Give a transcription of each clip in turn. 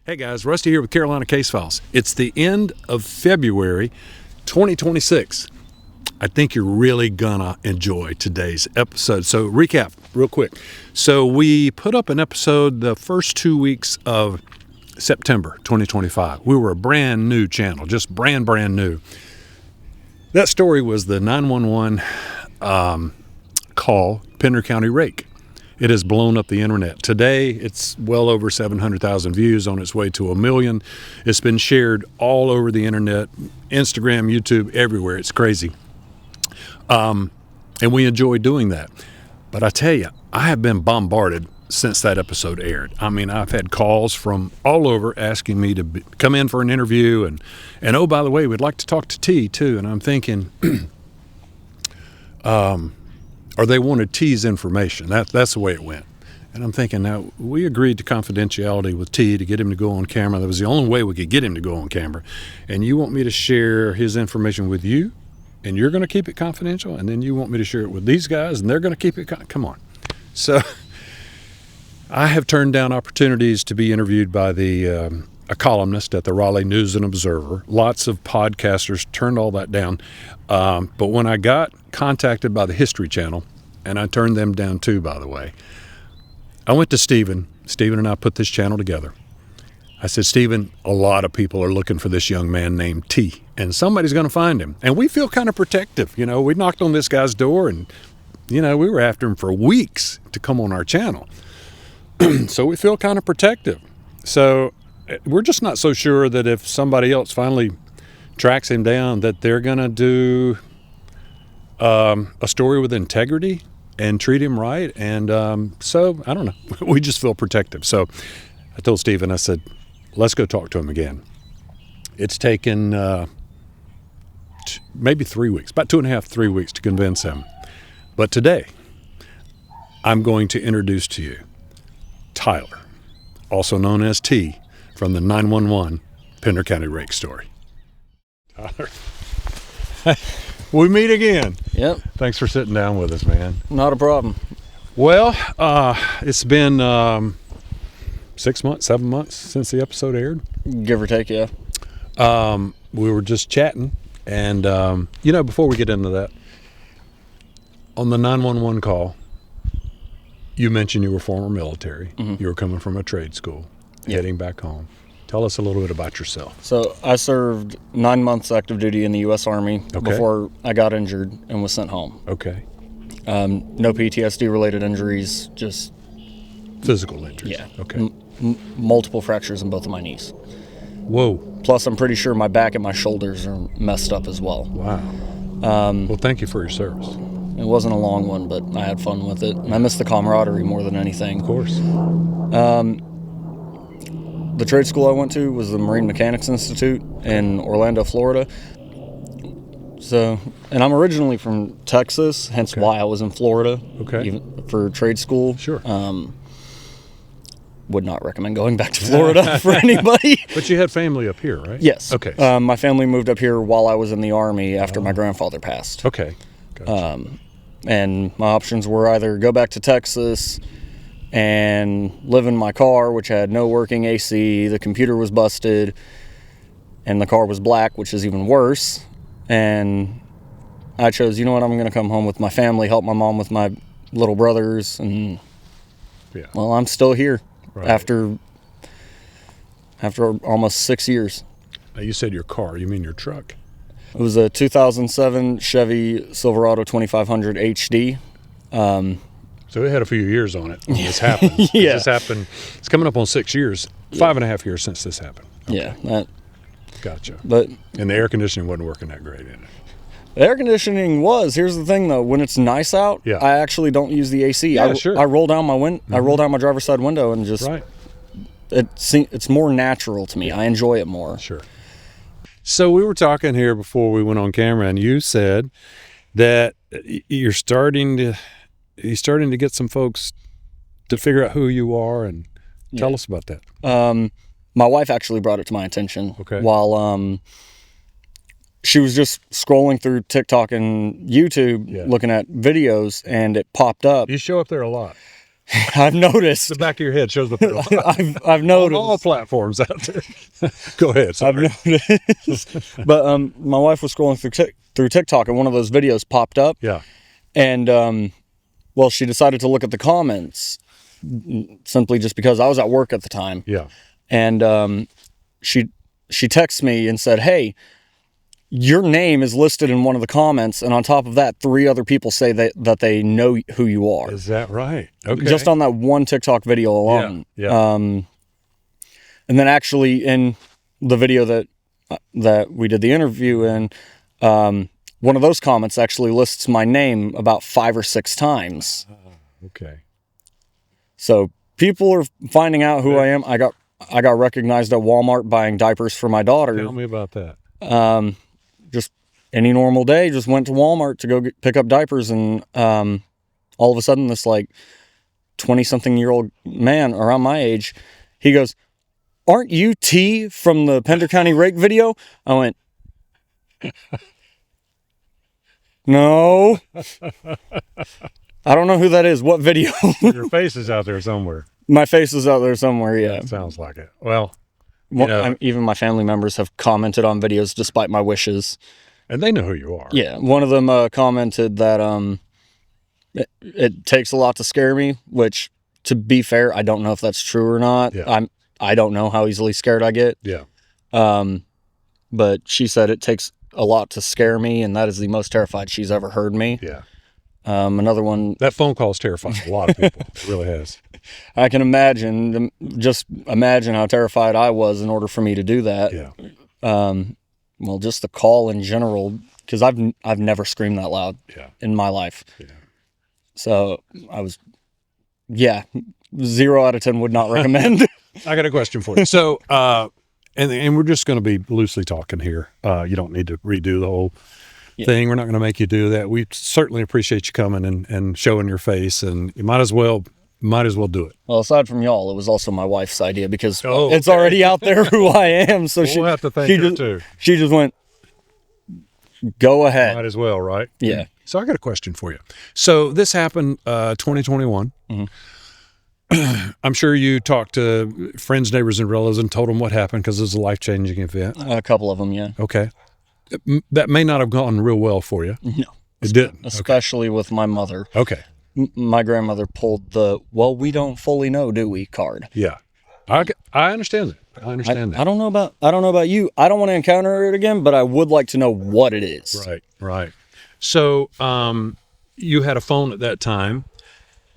Hey guys, Rusty here with Carolina Case Files. It's the end of February 2026. I think you're really gonna enjoy today's episode. So recap real quick. So we put up an episode the first 2 weeks of September 2025. We were a brand new channel, just brand new. That story was the 911 call, Pender County Rake. It has blown up the internet. Today, it's well over 700,000 views, on its way to 1 million. It's been shared all over the internet, Instagram, YouTube, everywhere. It's crazy. And we enjoy doing that. But I tell you, I have been bombarded since that episode aired. I mean, I've had calls from all over asking me to come in for an interview. And oh, by the way, we'd like to talk to T, too. And I'm thinking... or they wanted T's information. That's the way it went. And I'm thinking, now, we agreed to confidentiality with T to get him to go on camera. That was the only way we could get him to go on camera. And you want me to share his information with you, and you're going to keep it confidential, and then you want me to share it with these guys, and they're going to keep it come on. So I have turned down opportunities to be interviewed by a columnist at the Raleigh News and Observer. Lots of podcasters turned all that down. But when I got contacted by the History Channel, and I turned them down too, by the way, I went to Stephen. Stephen and I put this channel together. I said, Stephen, a lot of people are looking for this young man named T, and somebody's going to find him. And we feel kind of protective. You know, we knocked on this guy's door, and, you know, we were after him for weeks to come on our channel. So we feel kind of protective. So we're just not so sure that if somebody else finally tracks him down, that they're going to do a story with integrity and treat him right. And so, I don't know. We just feel protective. So I told Stephen, I said, let's go talk to him again. It's taken maybe 3 weeks, about 2.5, 3 weeks to convince him. But today, I'm going to introduce to you Tyler, also known as T, from the 911 Pender County Rake story. Tyler, we meet again. Yep. Thanks for sitting down with us, man. Not a problem. Well, it's been 6 months, 7 months since the episode aired. Give or take, yeah. We were just chatting, and you know, before we get into that, on the 911 call, you mentioned you were former military. Mm-hmm. You were coming from a trade school, heading back home. Tell us a little bit about yourself. So I served 9 months active duty in the U.S. Army before I got injured and was sent home. Okay. No PTSD-related injuries, just... Physical injuries? Yeah. Okay. Multiple fractures in both of my knees. Whoa. Plus, I'm pretty sure my back and my shoulders are messed up as well. Wow. Well, thank you for your service. It wasn't a long one, but I had fun with it. And I missed the camaraderie more than anything. Of course. The trade school I went to was the Marine Mechanics Institute in Orlando, Florida. So, and I'm originally from Texas, hence why I was in Florida. Okay. Even for trade school. Sure. Would not recommend going back to Florida for anybody. But you had family up here, right? Yes. Okay. My family moved up here while I was in the Army after my grandfather passed. Okay. Gotcha. And my options were either go back to Texas and live in my car, which had no working AC, the computer was busted, and the car was black, which is even worse. And I chose, you know what, I'm going to come home with my family, help my mom with my little brothers, and, well, I'm still here after almost 6 years. Now, you said your car, you mean your truck? It was a 2007 Chevy Silverado 2500 HD. So it had a few years on it when this happened. Yeah. This happened, it's coming up on 6 years, 5.5 years since this happened. Okay. Yeah. Gotcha. But and the air conditioning wasn't working that great in it. The air conditioning was. Here's the thing, though. When it's nice out, I actually don't use the AC. Yeah, sure. I roll down my I roll down my driver's side window and just... Right. It's more natural to me. I enjoy it more. Sure. So we were talking here before we went on camera, and you said that you're starting to get some folks to figure out who you are, and tell us about that. My wife actually brought it to my attention while she was just scrolling through TikTok and YouTube looking at videos, and it popped up. You show up there a lot. I've noticed. The back of your head shows up there I've noticed. on all platforms out there. Go ahead. Sorry. I've noticed. But my wife was scrolling through TikTok, and one of those videos popped up. Yeah. And well, she decided to look at the comments simply just because I was at work at the time. Yeah. And she texted me and said, "Hey, your name is listed in one of the comments, and on top of that, 3 other people say that they know who you are." Is that right? Okay. Just on that one TikTok video alone. Yeah. And then actually in the video that we did the interview in, one of those comments actually lists my name about 5 or 6 times. Okay. So people are finding out who I am. I got recognized at Walmart buying diapers for my daughter. Tell me about that. Just any normal day, just went to Walmart to go pick up diapers, and all of a sudden this like 20-something-year-old man around my age, he goes, "Aren't you T from the Pender County Rake video?" I went, "No." I don't know who that is. What video? Your face is out there somewhere. My face is out there somewhere, yeah. That sounds like it. Well, even my family members have commented on videos despite my wishes. and they know who you are. Yeah, one of them commented that it takes a lot to scare me, which, to be fair, I don't know if that's true or not. Yeah. I don't know how easily scared I get. Yeah. But she said it takes a lot to scare me, and that is the most terrified she's ever heard me. Yeah. Another one. That phone call's terrifying a lot of people. It really has. I can imagine. Just imagine how terrified I was in order for me to do that. Yeah. Well, just the call in general, because I've never screamed that loud in my life. Yeah. So I was, 0 out of 10 would not recommend. I got a question for you. So, and we're just going to be loosely talking here. You don't need to redo the whole thing. We're not going to make you do that. We certainly appreciate you coming and showing your face, and you might as well do it. Well, aside from y'all, it was also my wife's idea, because it's okay. already out there who I am. So we'll have to thank her too. She just went, "Go ahead." Might as well, right? Yeah. So I got a question for you. So this happened 2021. Mm-hmm. I'm sure you talked to friends, neighbors, and relatives and told them what happened, because it was a life-changing event. A couple of them, yeah. Okay. That may not have gone real well for you. No. It didn't. Especially with my mother. Okay. My grandmother pulled the, "Well, we don't fully know, do we?" card. Yeah. I understand that. I understand that. I don't know about you. I don't want to encounter it again, but I would like to know what it is. Right. So, you had a phone at that time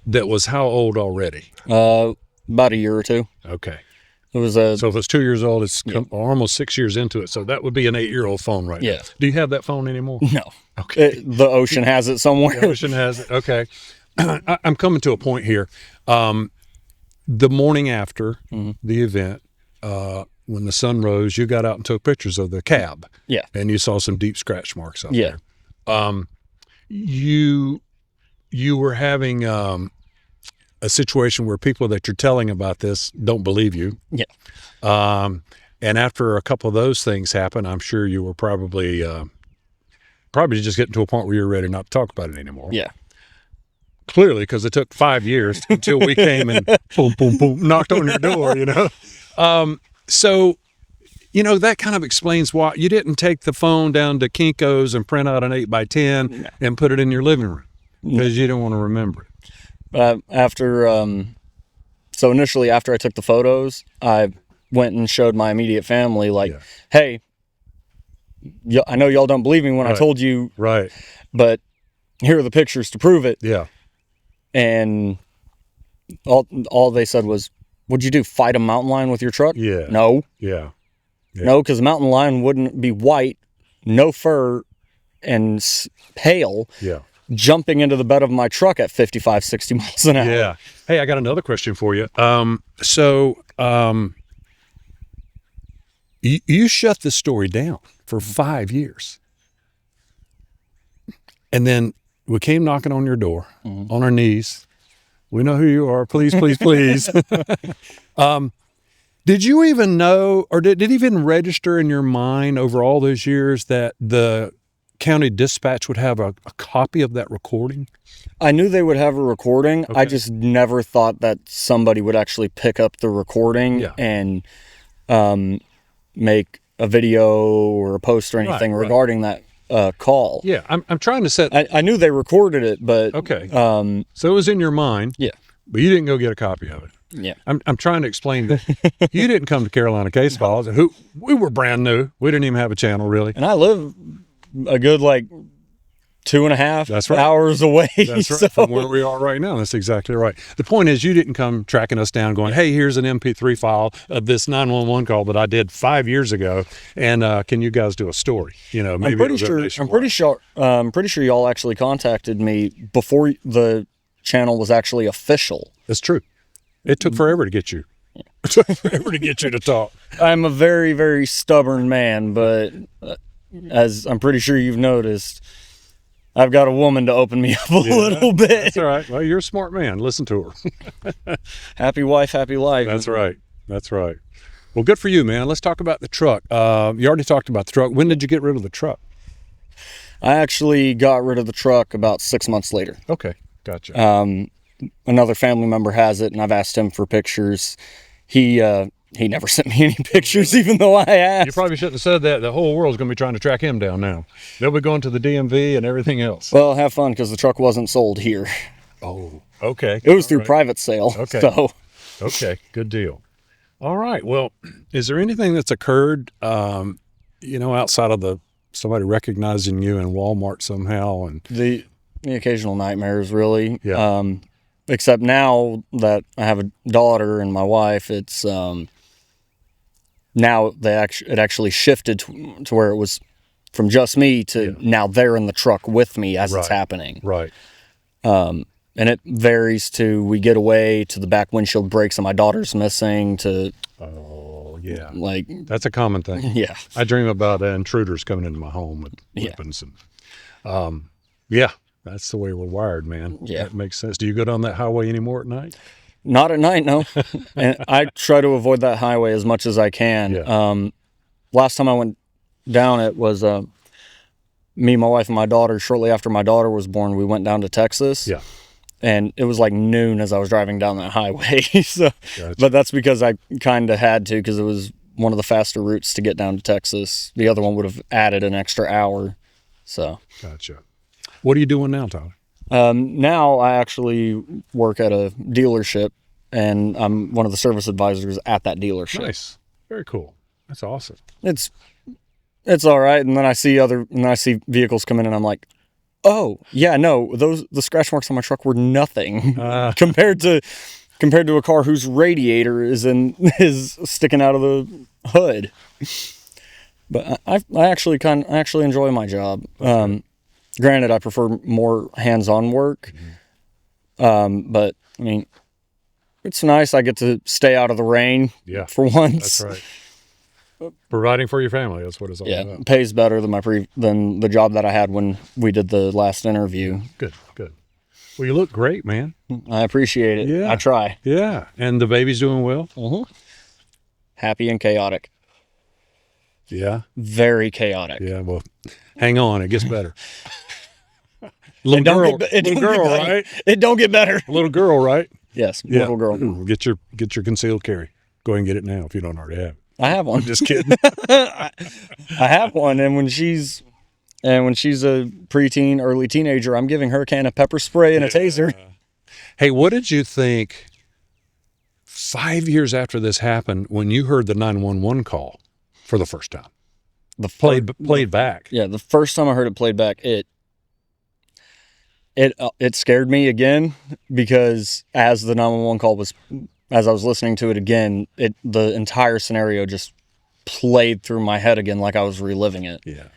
that was how old already? About a year or two. Okay. It was so if it's 2 years old, it's almost 6 years into it. So that would be an 8-year-old phone right now. Do you have that phone anymore? No. Okay. The ocean has it somewhere. The ocean has it. Okay. I'm coming to a point here. The morning after the event, when the sun rose, you got out and took pictures of the cab. Yeah. And you saw some deep scratch marks up there. You were having a situation where people that you're telling about this don't believe you. Yeah. And after a couple of those things happen, I'm sure you were probably just getting to a point where you're ready not to talk about it anymore. Yeah. Clearly, because it took 5 years until we came and boom, boom, boom, knocked on your door, So, that kind of explains why you didn't take the phone down to Kinko's and print out an 8x10 and put it in your living room, because you didn't want to remember it. So initially after I took the photos, I went and showed my immediate family, "Hey, I know y'all don't believe me when I told you, but here are the pictures to prove it." Yeah. And all they said was, "What'd you do, fight a mountain lion with your truck?" Yeah. No. Yeah. No, because a mountain lion wouldn't be white, no fur, and pale, jumping into the bed of my truck at 55, 60 miles an hour. Yeah. Hey, I got another question for you. You shut this story down for 5 years. And then we came knocking on your door on our knees. We know who you are. Please, please, please. Did you even know, or did it even register in your mind over all those years that the county dispatch would have a copy of that recording? I knew they would have a recording. Okay. I just never thought that somebody would actually pick up the recording and make a video or a post or anything regarding that call. Yeah, I'm trying to set... I knew they recorded it, but... Okay. So it was in your mind. Yeah. But you didn't go get a copy of it. Yeah. I'm trying to explain that you didn't come to Carolina Case Files. We were brand new. We didn't even have a channel, really. And I live a good, 2.5 hours away. That's right, from where we are right now. That's exactly right. The point is, you didn't come tracking us down going, hey, here's an MP3 file of this 911 call that I did 5 years ago, and can you guys do a story? Maybe I'm pretty sure y'all actually contacted me before the channel was actually official. That's true. It took forever to get you. It took forever to get you to talk. I'm a very, very stubborn man, but as I'm pretty sure you've noticed, I've got a woman to open me up a little bit. That's all right. Well, you're a smart man. Listen to her. Happy wife, happy life. That's right. That's right. Well, good for you, man. Let's talk about the truck. You already talked about the truck. When did you get rid of the truck? I actually got rid of the truck about 6 months later. Okay. Gotcha. Another family member has it, and I've asked him for pictures. He never sent me any pictures, even though I asked. You probably shouldn't have said that. The whole world's going to be trying to track him down now. They'll be going to the DMV and everything else. Well, have fun, because the truck wasn't sold here. Oh, okay. It was through private sale. Okay. So. Okay, good deal. All right. Well, is there anything that's occurred, outside of somebody recognizing you in Walmart somehow? And the occasional nightmares, really. Yeah. Except now that I have a daughter and my wife, it's now it actually shifted to where it was from just me to now they're in the truck with me as it's happening. Right. And it varies to we get away to the back windshield breaks and my daughter's missing to. Oh yeah. That's a common thing. Yeah. I dream about intruders coming into my home with weapons and. That's the way we're wired, man. Yeah. That makes sense. Do you go down that highway anymore at night? Not at night, no. And I try to avoid that highway as much as I can. Yeah. Last time I went down it was me, my wife, and my daughter. Shortly after my daughter was born, we went down to Texas. Yeah. And it was like noon as I was driving down that highway. So, Gotcha. But that's because I kind of had to, because it was one of the faster routes to get down to Texas. The other one would have added an extra hour. So. Gotcha. What are you doing now, Tyler? Now I actually work at a dealership, and I'm one of the service advisors at that dealership. Nice. Very cool. That's awesome. It's all right. And then I see vehicles come in, and I'm like, oh yeah, no, the scratch marks on my truck were nothing compared to a car whose radiator is sticking out of the hood. But I actually enjoy my job. Granted, I prefer more hands-on work, but I mean, it's nice. I get to stay out of the rain for once. That's right. Providing for your family, that's what it's all about. It pays better than the job that I had when we did the last interview. Good. Well, you look great, man. I appreciate it. Yeah. I try. Yeah, and the baby's doing well? Mm-hmm. Happy and chaotic. Yeah? Very chaotic. Yeah, well, hang on, it gets better. Little girl, right? It don't get better. Little girl, right? Yes, little girl. Get your concealed carry. Go ahead and get it now if you don't already have it. I have one. I'm just kidding. I have one, and when she's a preteen, early teenager, I'm giving her a can of pepper spray and a taser. Hey, what did you think 5 years after this happened when you heard the 911 call for the first time? Played back. Yeah, the first time I heard it played back, it scared me again, because as the 911 call as I was listening to it again, the entire scenario just played through my head again like I was reliving it. Yeah.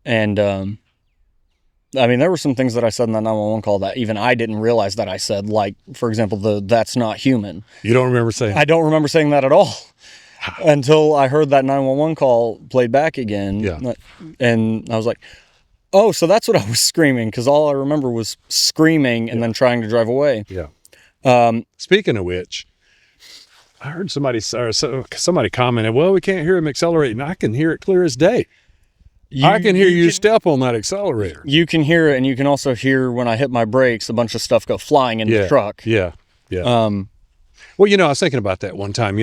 And I mean, there were some things that I said in that 911 call that even I didn't realize that I said, like, for example, that's not human. You don't remember saying I don't remember saying that at all until I heard that 911 call played back again. Yeah. And I was like, oh, so that's what I was screaming, because all I remember was screaming and then trying to drive away. Yeah. Speaking of which, I heard somebody commented, well, we can't hear him accelerating. I can hear it clear as day. I can hear you step on that accelerator. You can hear it, and you can also hear when I hit my brakes, a bunch of stuff go flying in the truck. Yeah. Well, I was thinking about that one time.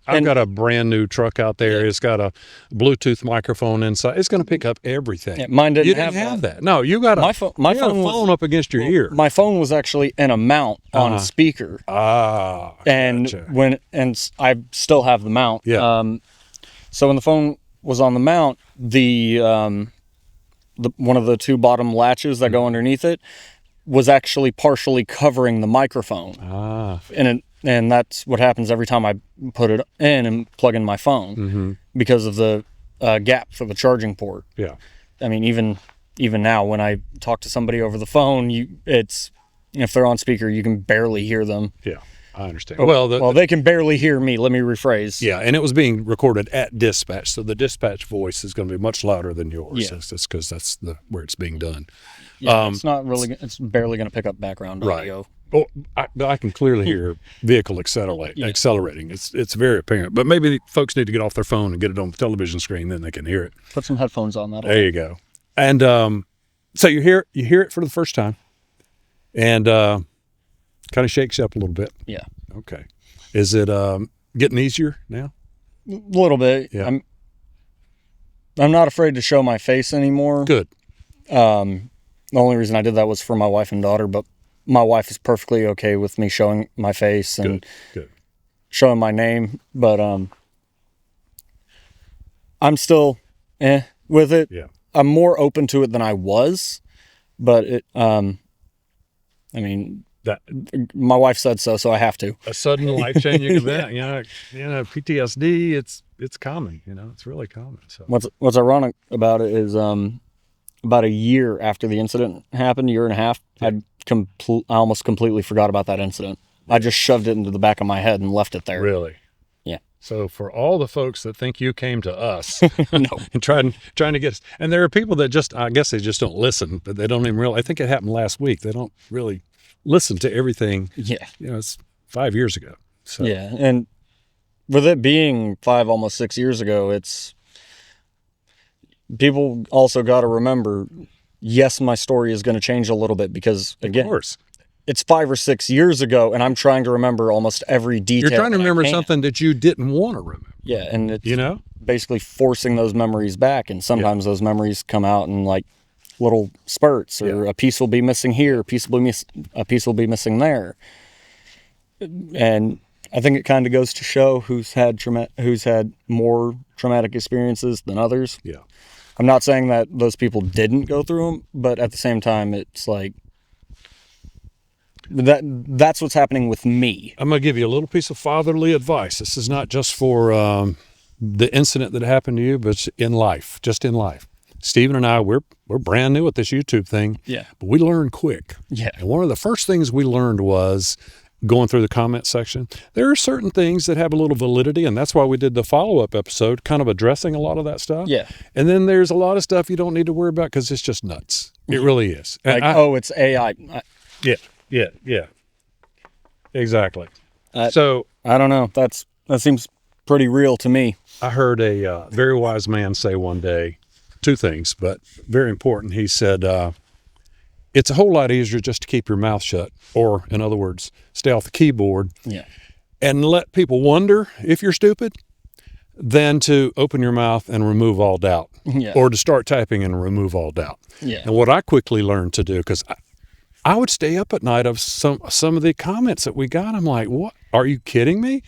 I've got a brand new truck out there. It's got a Bluetooth microphone inside. It's going to pick up everything. Yeah, mine didn't have that. No, you got my phone phone up against your ear. My phone was actually in a mount on speaker. And gotcha. and I still have the mount. Yeah. So when the phone was on the mount, the one of the two bottom latches that go underneath it was actually partially covering the microphone. And that's what happens every time I put it in and plug in my phone because of the gap for the charging port. Yeah. I mean, even now when I talk to somebody over the phone, if they're on speaker, you can barely hear them. Yeah, I understand. Well, they can barely hear me. Let me rephrase. Yeah, and it was being recorded at dispatch, so the dispatch voice is going to be much louder than yours. Yeah. That's because that's where it's being done. Yeah, it's barely going to pick up background audio. Right. Well, I can clearly hear vehicle accelerating. It's very apparent. But maybe folks need to get off their phone and get it on the television screen, then they can hear it. Put some headphones on that. There you go. And so you hear it for the first time, and kind of shakes you up a little bit. Yeah. Okay. Is it getting easier now? A little bit. Yeah. I'm not afraid to show my face anymore. Good. The only reason I did that was for my wife and daughter, but my wife is perfectly okay with me showing my face and Good. showing my name. But I'm still with it. Yeah. I'm more open to it than I was, but my wife said so I have to. A sudden life-changing event, PTSD, it's common, it's really common. So What's ironic about it is about a year after the incident happened, year and a half, I almost completely forgot about that incident. I just shoved it into the back of my head and left it there. Really? Yeah. So for all the folks that think you came to us No. and trying to get us, and there are people that I guess they just don't listen, but they don't even realize. I think it happened last week. They don't really listen to everything. Yeah. It's 5 years ago. So. Yeah. And with it being 5, almost 6 years ago, it's people also got to remember, yes, my story is going to change a little bit because, again, of course, it's 5 or 6 years ago, and I'm trying to remember almost every detail. You're trying to remember something that you didn't want to remember. Yeah, and it's basically forcing those memories back, and sometimes those memories come out in like little spurts, or a piece will be missing here, a piece will be missing there, and I think it kind of goes to show who's had more traumatic experiences than others. Yeah. I'm not saying that those people didn't go through them, but at the same time, it's like that's what's happening with me. I'm going to give you a little piece of fatherly advice. This is not just for the incident that happened to you, but it's in life, just in life. Stephen and I, we're brand new at this YouTube thing, but we learn quick. Yeah. And one of the first things we learned was going through the comment section. There are certain things that have a little validity, and that's why we did the follow-up episode, kind of addressing a lot of that stuff. Yeah. And then there's a lot of stuff you don't need to worry about because it's just nuts. It really is. Like, it's AI. Yeah. Exactly. So I don't know. That seems pretty real to me. I heard a very wise man say one day, two things, but very important. He said, it's a whole lot easier just to keep your mouth shut, or in other words, stay off the keyboard and let people wonder if you're stupid, than to open your mouth and remove all doubt, or to start typing and remove all doubt. Yeah. And what I quickly learned to do, because I would stay up at night of some of the comments that we got. I'm like, what? Are you kidding me?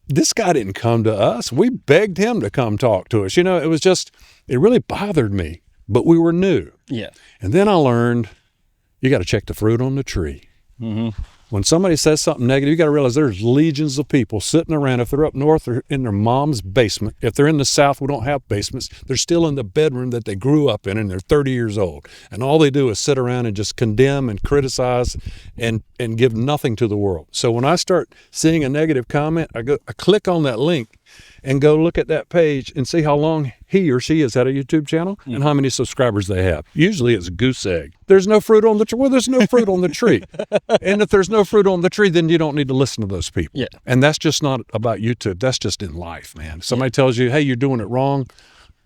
This guy didn't come to us. We begged him to come talk to us. It really bothered me, but we were new. Yeah. And then I learned you got to check the fruit on the tree. Mm-hmm. When somebody says something negative, you got to realize there's legions of people sitting around. If they're up north, they're in their mom's basement. If they're in the south, we don't have basements. They're still in the bedroom that they grew up in, and they're 30 years old. And all they do is sit around and just condemn and criticize and give nothing to the world. So when I start seeing a negative comment, I click on that link and go look at that page and see how long he or she has had a YouTube channel and how many subscribers they have. Usually it's a goose egg. There's no fruit on the tree. Well, there's no fruit on the tree. And if there's no fruit on the tree, then you don't need to listen to those people. Yeah. And that's just not about YouTube. That's just in life, man. If somebody tells you, hey, you're doing it wrong,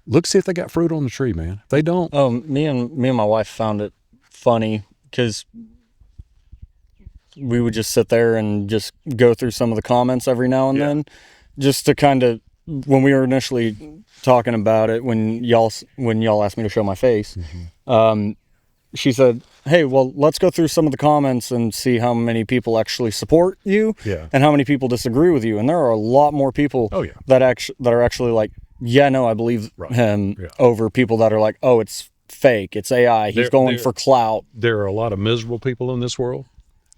look, see if they got fruit on the tree, man. If they don't. Oh, me and my wife found it funny because we would just sit there and just go through some of the comments every now and then, just to kind of, when we were initially talking about it, when y'all asked me to show my face, she said, hey, well, let's go through some of the comments and see how many people actually support you and how many people disagree with you. And there are a lot more people that are actually like, yeah, no, I believe him, over people that are like, oh, it's fake, it's AI, he's going for clout. There are a lot of miserable people in this world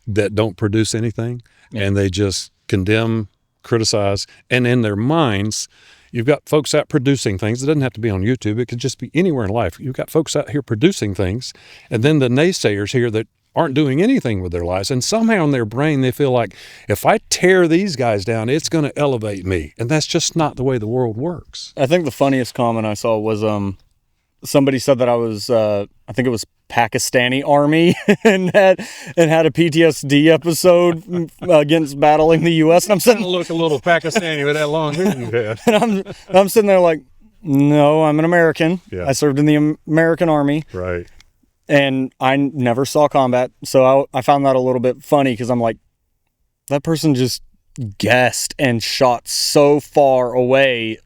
that don't produce anything, and they just condemn, criticize, and in their minds, you've got folks out producing things. It doesn't have to be on YouTube. It could just be anywhere in life. You've got folks out here producing things, and then the naysayers here that aren't doing anything with their lives, and somehow in their brain they feel like, if I tear these guys down, it's going to elevate me, and that's just not the way the world works. I think the funniest comment I saw was somebody said that I was I think it was Pakistani Army and had a PTSD episode against battling the U.S. and I'm sitting look a little Pakistani with that long hair you had. And I'm sitting there like, no, I'm an American. I served in the American Army. Right. And I never saw combat, so I found that a little bit funny because I'm like, that person just guessed and shot so far away,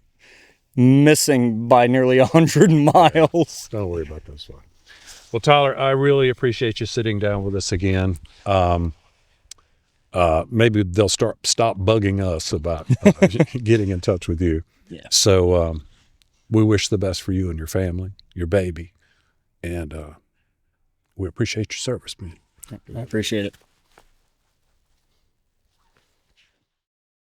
missing by nearly 100 miles. Don't worry about this one. Well, Tyler, I really appreciate you sitting down with us again. Maybe they'll stop bugging us about getting in touch with you. Yeah. So we wish the best for you and your family, your baby, and we appreciate your service, man. I appreciate it.